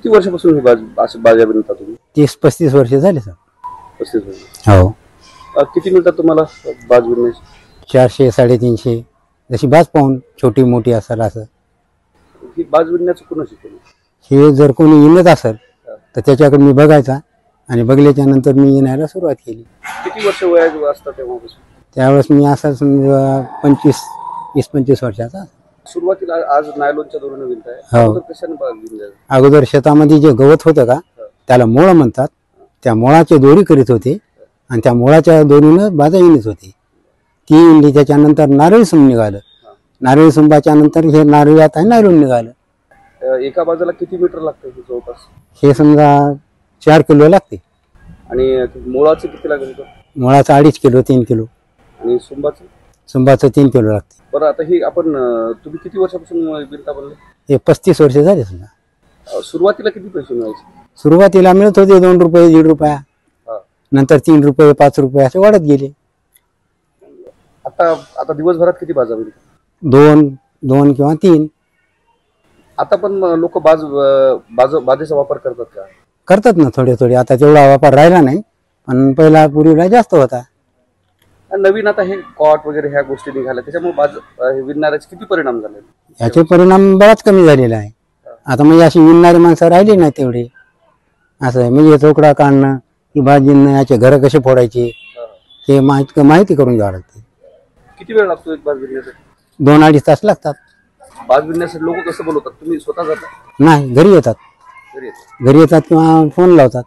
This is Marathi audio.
किती वर्षापासून ही बाजा बनवता तुम्ही? 30-35 वर्ष झाले सर. 35 वर्ष. हो. किती मिळतात तुम्हाला बाज बनवण्याची? 400-350 जशी बाज पाहून छोटी मोठी असेल असं. ही बाज बनवण्याचं कोण शिकवलं? हे जर कोणी येत असेल तर त्याच्याकडे मी बघायचा आणि बघल्याच्या नंतर मी येण्याला सुरुवात केली. किती वर्ष वयाचे असतात तेव्हापासून? त्यावेळेस मी असा समजा 20-25 वर्षाचा. सुरुवातीला आज नायलॉनच्या दोरीने विणताय. हो. अगोदर कशाने विणताय? अगोदर शेतामध्ये जे गवत होतं का त्याला मोळ म्हणतात, त्या मोळाची दोरी करीत होते आणि त्या मोळाच्या दोरीनं बाजा विणत होती. ती विणली. त्याच्यानंतर नारळी सुंब निघालं. नारळी सुंबाच्या नंतर हे नारळी आता नायलॉन निघालं. एका बाजाला किती मीटर लागतं जवळपास? हे समजा 4 किलो लागते. आणि मुळाचं किती लागेल? मुळाचं 2.5 किलो 3 किलो. आणि सुंबाचं 3 किलो लागते. बरं, आता ही आपण तुम्ही किती वर्षापासून विणता बनले? हे 35 वर्ष झाले समजा. सुरुवातीला किती पैसे मिळायचे? सुरुवातीला मिळत होते 2 रुपये 1.5 रुपया, नंतर 3 रुपये 5 रुपये असे वाढत गेले. आता दिवसभरात किती बाजा विणतात? 2 किंवा 3. आता पण लोक बाजेचा वापर करतात का? करतात ना थोडे थोडे. आता तेवढा वापर राहिला नाही, पण पहिला पूर्वीला जास्त होता. नवीन आता हे कॉट वगैरे ह्या गोष्टी निघाल्या, त्याच्यामुळे विणणाऱ्याचे किती परिणाम झाले? याचे परिणाम बराच कमी झालेला आहे. आता म्हणजे अशी विणणारी माणसं राहिली नाही तेवढी. असं आहे म्हणजे चौकडा काढणं की बाजींना याचे घर कसे फोडायचे हे माहिती करून घ्यावं लागते. किती वेळ लागतो एक बाज विणण्यासाठी? 2-2.5 तास लागतात. बाज विणण्यासाठी लोक कसं बोलवतात? तुम्ही स्वतः जाता? नाही, घरी येतात. घरी येतात किंवा फोन लावतात.